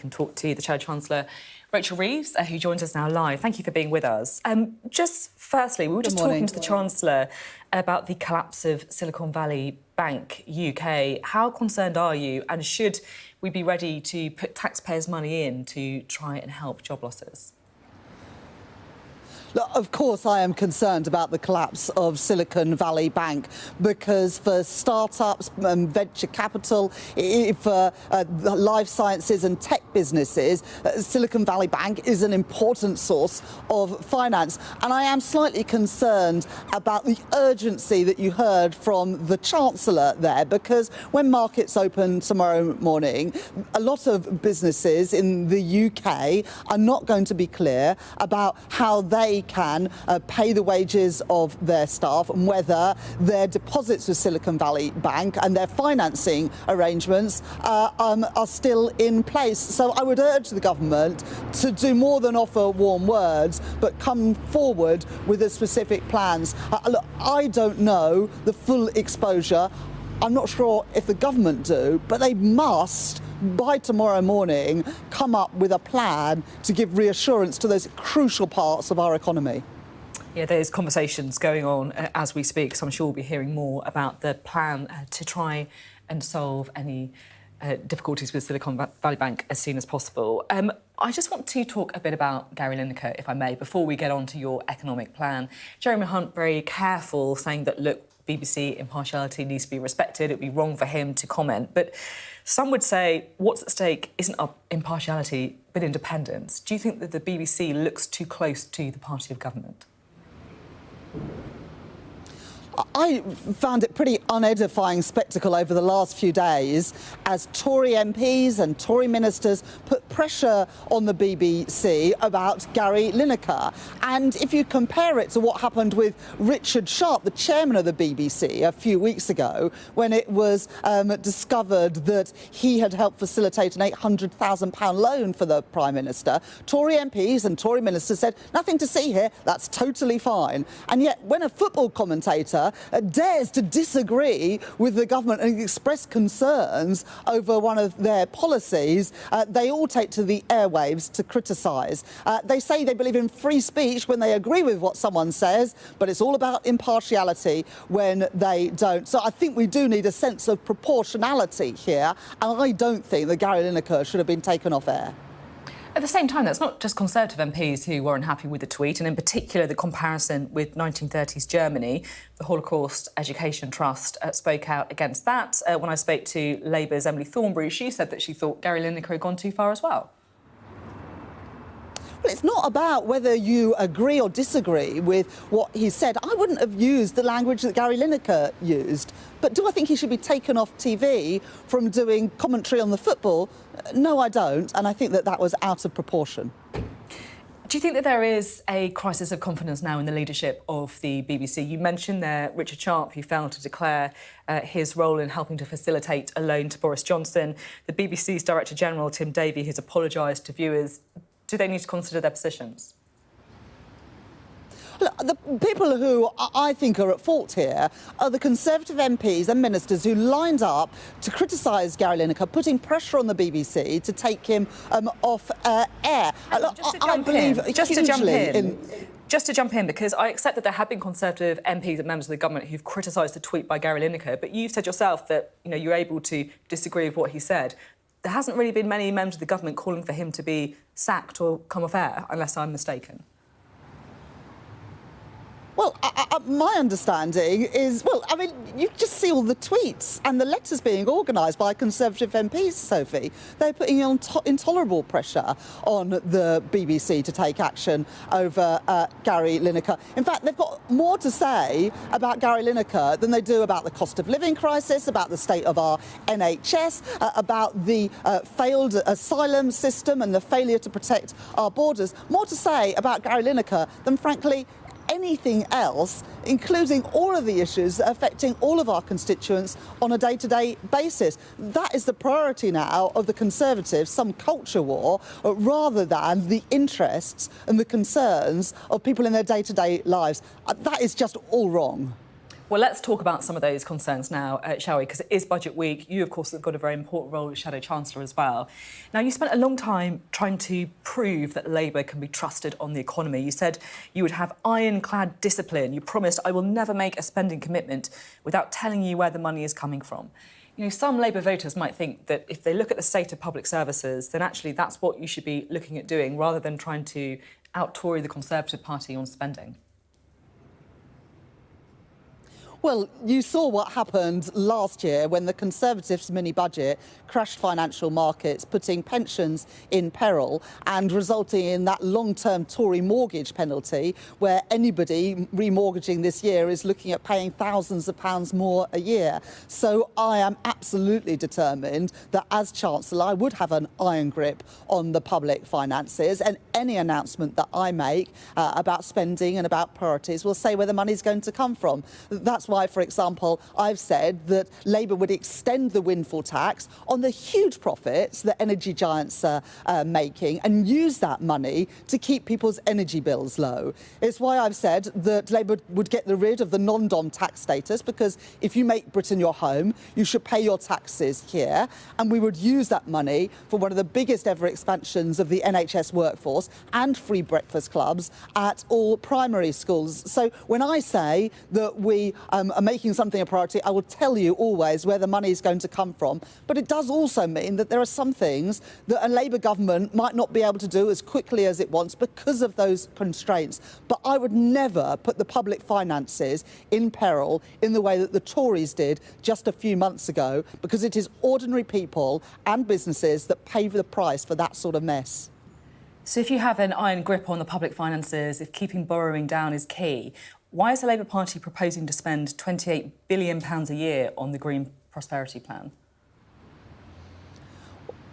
Can talk to the Shadow Chancellor, Rachel Reeves, who joins us now live. Thank you for being with us. Just firstly, we were just talking to the Chancellor about the collapse of Silicon Valley Bank UK. How concerned are you, and should we be ready to put taxpayers' money in to try and help job losses? Look, of course I am concerned about the collapse of Silicon Valley Bank, because for startups and venture capital, for life sciences and tech businesses, Silicon Valley Bank is an important source of finance. And I am slightly concerned about the urgency that you heard from the Chancellor there, because when markets open tomorrow morning, a lot of businesses in the UK are not going to be clear about how they can pay the wages of their staff, and whether their deposits with Silicon Valley Bank and their financing arrangements are still in place. So I would urge the government to do more than offer warm words, but come forward with the specific plans. Look, I don't know the full exposure. I'm not sure if the government do, but they must, by tomorrow morning, come up with a plan to give reassurance to those crucial parts of our economy. Yeah, there's conversations going on as we speak, so I'm sure we'll be hearing more about the plan to try and solve any difficulties with Silicon Valley Bank as soon as possible. I just want to talk a bit about Gary Lineker, if I may, before we get on to your economic plan. Jeremy Hunt very careful, saying that, look, BBC impartiality needs to be respected. It would be wrong for him to comment. But some would say what's at stake isn't impartiality, but independence. Do you think that the BBC looks too close to the party of government? I found it pretty unedifying spectacle over the last few days as Tory MPs and Tory ministers put pressure on the BBC about Gary Lineker. And if you compare it to what happened with Richard Sharp, the chairman of the BBC, a few weeks ago, when it was discovered that he had helped facilitate an £800,000 loan for the Prime Minister, Tory MPs and Tory ministers said, nothing to see here, that's totally fine. And yet, when a football commentator dares to disagree with the government and express concerns over one of their policies, they all take to the airwaves to criticise. They say they believe in free speech when they agree with what someone says, but it's all about impartiality when they don't. So I think we do need a sense of proportionality here, and I don't think that Gary Lineker should have been taken off air. At the same time, that's not just Conservative MPs who were unhappy with the tweet, and in particular the comparison with 1930s Germany. The Holocaust Education Trust spoke out against that. When I spoke to Labour's Emily Thornberry, she said that she thought Gary Lineker had gone too far as well. Well, it's not about whether you agree or disagree with what he said. I wouldn't have used the language that Gary Lineker used. But do I think he should be taken off TV from doing commentary on the football? No, I don't. And I think that that was out of proportion. Do you think that there is a crisis of confidence now in the leadership of the BBC? You mentioned there Richard Sharp, who failed to declare his role in helping to facilitate a loan to Boris Johnson. The BBC's Director General, Tim Davie, who's apologised to viewers. Do they need to consider their positions? Look, the people who I think are at fault here are the Conservative MPs and ministers who lined up to criticise Gary Lineker, putting pressure on the BBC to take him off air. Just to jump in, because I accept that there have been Conservative MPs and members of the government who've criticised the tweet by Gary Lineker, but you've said yourself that you're able to disagree with what he said. There hasn't really been many members of the government calling for him to be sacked or come off air, unless I'm mistaken. Well, my understanding is, you just see all the tweets and the letters being organised by Conservative MPs, Sophie. They're putting intolerable pressure on the BBC to take action over Gary Lineker. In fact, they've got more to say about Gary Lineker than they do about the cost of living crisis, about the state of our NHS, about the failed asylum system and the failure to protect our borders. More to say about Gary Lineker than, frankly, anything else, including all of the issues affecting all of our constituents on a day-to-day basis. That is the priority now of the Conservatives, some culture war, rather than the interests and the concerns of people in their day-to-day lives. That is just all wrong. Well, let's talk about some of those concerns now, shall we? Because it is budget week. You, of course, have got a very important role as Shadow Chancellor as well. Now, you spent a long time trying to prove that Labour can be trusted on the economy. You said you would have ironclad discipline. You promised, I will never make a spending commitment without telling you where the money is coming from. You know, some Labour voters might think that if they look at the state of public services, then actually that's what you should be looking at doing rather than trying to out-Tory the Conservative Party on spending. Well, you saw what happened last year when the Conservatives' mini-budget crashed financial markets, putting pensions in peril and resulting in that long-term Tory mortgage penalty where anybody remortgaging this year is looking at paying thousands of pounds more a year. So I am absolutely determined that as Chancellor I would have an iron grip on the public finances, and any announcement that I make about spending and about priorities will say where the money's going to come from. That's why, for example, I've said that Labour would extend the windfall tax on the huge profits that energy giants are making and use that money to keep people's energy bills low. It's why I've said that Labour would get rid of the non-dom tax status, because if you make Britain your home, you should pay your taxes here, and we would use that money for one of the biggest ever expansions of the NHS workforce and free breakfast clubs at all primary schools. So when I say that we are making something a priority, I will tell you always where the money is going to come from. But it does also mean that there are some things that a Labour government might not be able to do as quickly as it wants because of those constraints. But I would never put the public finances in peril in the way that the Tories did just a few months ago, because it is ordinary people and businesses that pay the price for that sort of mess. So if you have an iron grip on the public finances, if keeping borrowing down is key, why is the Labour Party proposing to spend £28 billion a year on the Green Prosperity Plan?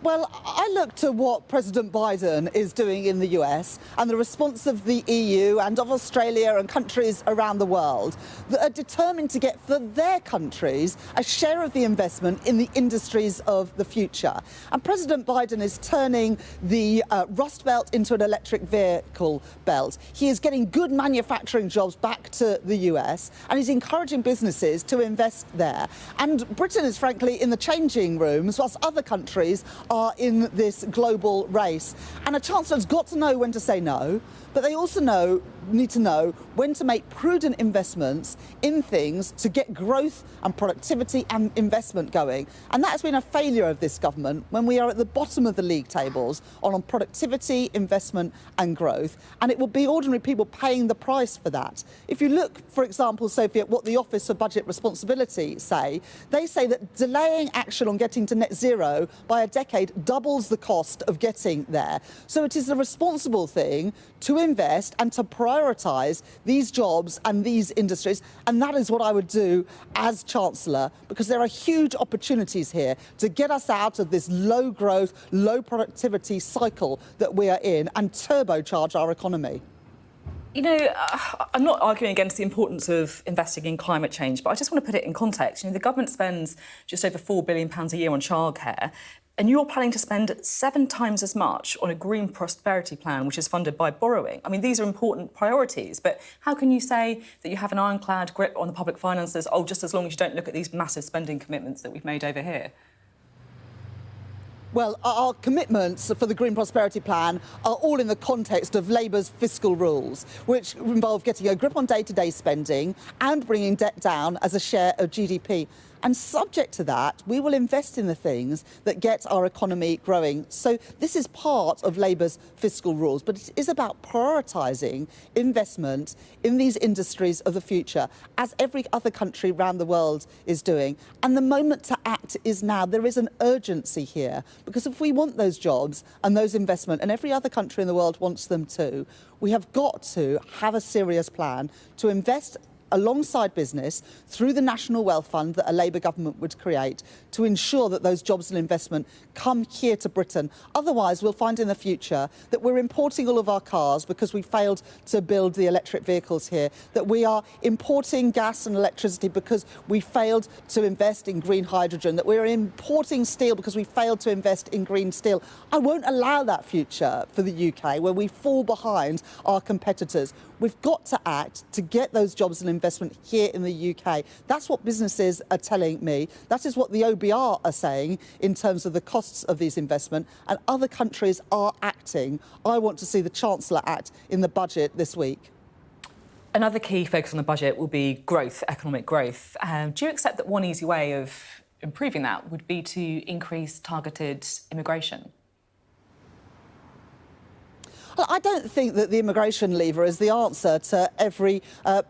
Well, I look to what President Biden is doing in the US and the response of the EU and of Australia and countries around the world that are determined to get for their countries a share of the investment in the industries of the future. And President Biden is turning the Rust Belt into an electric vehicle belt. He is getting good manufacturing jobs back to the US, and he's encouraging businesses to invest there. And Britain is frankly in the changing rooms whilst other countries are in this global race. And a chancellor's got to know when to say no, but they also need to know when to make prudent investments in things to get growth and productivity and investment going. And that has been a failure of this government when we are at the bottom of the league tables on productivity, investment and growth. And it will be ordinary people paying the price for that. If you look, for example, Sophie, at what the Office for Budget Responsibility say, they say that delaying action on getting to net zero by a decade doubles the cost of getting there. So it is a responsible thing to invest and to prioritise these jobs and these industries, and that is what I would do as Chancellor, because there are huge opportunities here to get us out of this low growth, low productivity cycle that we are in and turbocharge our economy. You know, I'm not arguing against the importance of investing in climate change, but I just want to put it in context. You know, the government spends just over £4 billion a year on childcare, and you're planning to spend 7 times as much on a green prosperity plan, which is funded by borrowing. I mean, these are important priorities, but how can you say that you have an ironclad grip on the public finances, just as long as you don't look at these massive spending commitments that we've made over here? Well, our commitments for the Green Prosperity Plan are all in the context of Labour's fiscal rules, which involve getting a grip on day-to-day spending and bringing debt down as a share of GDP. And subject to that, we will invest in the things that get our economy growing. So this is part of Labour's fiscal rules, but it is about prioritising investment in these industries of the future, as every other country around the world is doing. And the moment to act is now. There is an urgency here, because if we want those jobs and those investment, and every other country in the world wants them too, we have got to have a serious plan to invest alongside business through the National Wealth Fund that a Labour government would create to ensure that those jobs and investment come here to Britain. Otherwise, we'll find in the future that we're importing all of our cars because we failed to build the electric vehicles here, that we are importing gas and electricity because we failed to invest in green hydrogen, that we're importing steel because we failed to invest in green steel. I won't allow that future for the UK where we fall behind our competitors. We've got to act to get those jobs and investment investment here in the UK. That's what businesses are telling me. That is what the OBR are saying in terms of the costs of these investments, and other countries are acting. I want to see the Chancellor act in the budget this week. Another key focus on the budget will be growth, economic growth. Do you accept that one easy way of improving that would be to increase targeted immigration? Well, I don't think that the immigration lever is the answer to every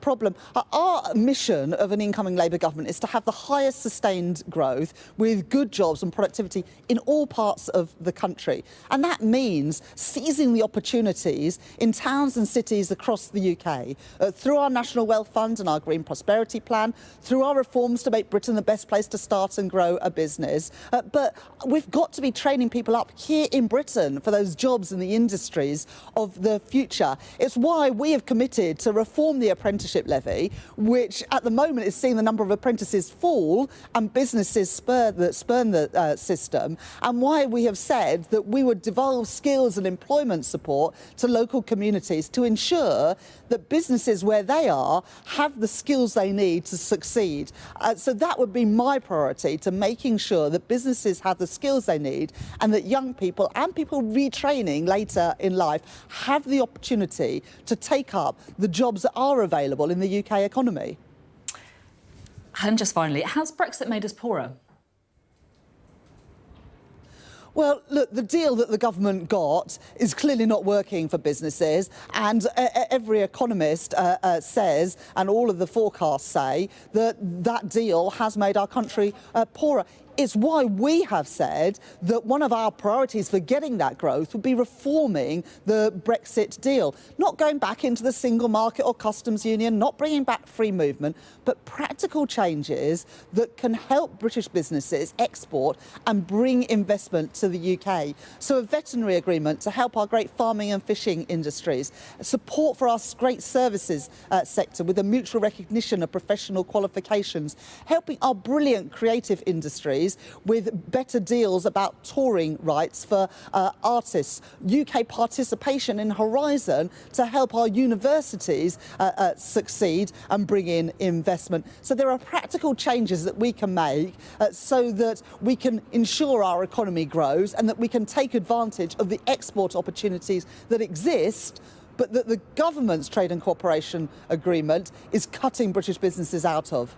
problem. Our mission of an incoming Labour government is to have the highest sustained growth with good jobs and productivity in all parts of the country. And that means seizing the opportunities in towns and cities across the UK through our National Wealth Fund and our Green Prosperity Plan, through our reforms to make Britain the best place to start and grow a business. But we've got to be training people up here in Britain for those jobs in the industries of the future. It's why we have committed to reform the apprenticeship levy, which at the moment is seeing the number of apprentices fall and businesses spurn the system, and why we have said that we would devolve skills and employment support to local communities to ensure that businesses where they are have the skills they need to succeed. So that would be my priority, to making sure that businesses have the skills they need and that young people and people retraining later in life have the opportunity to take up the jobs that are available in the UK economy. And just finally, has Brexit made us poorer? Well, look, the deal that the government got is clearly not working for businesses, and every economist says, and all of the forecasts say, that that deal has made our country poorer. It's why we have said that one of our priorities for getting that growth would be reforming the Brexit deal. Not going back into the single market or customs union, not bringing back free movement, but practical changes that can help British businesses export and bring investment to the UK. So a veterinary agreement to help our great farming and fishing industries, support for our great services sector with a mutual recognition of professional qualifications, helping our brilliant creative industries with better deals about touring rights for artists, UK participation in Horizon to help our universities succeed and bring in investment. So there are practical changes that we can make so that we can ensure our economy grows and that we can take advantage of the export opportunities that exist, but that the government's trade and cooperation agreement is cutting British businesses out of.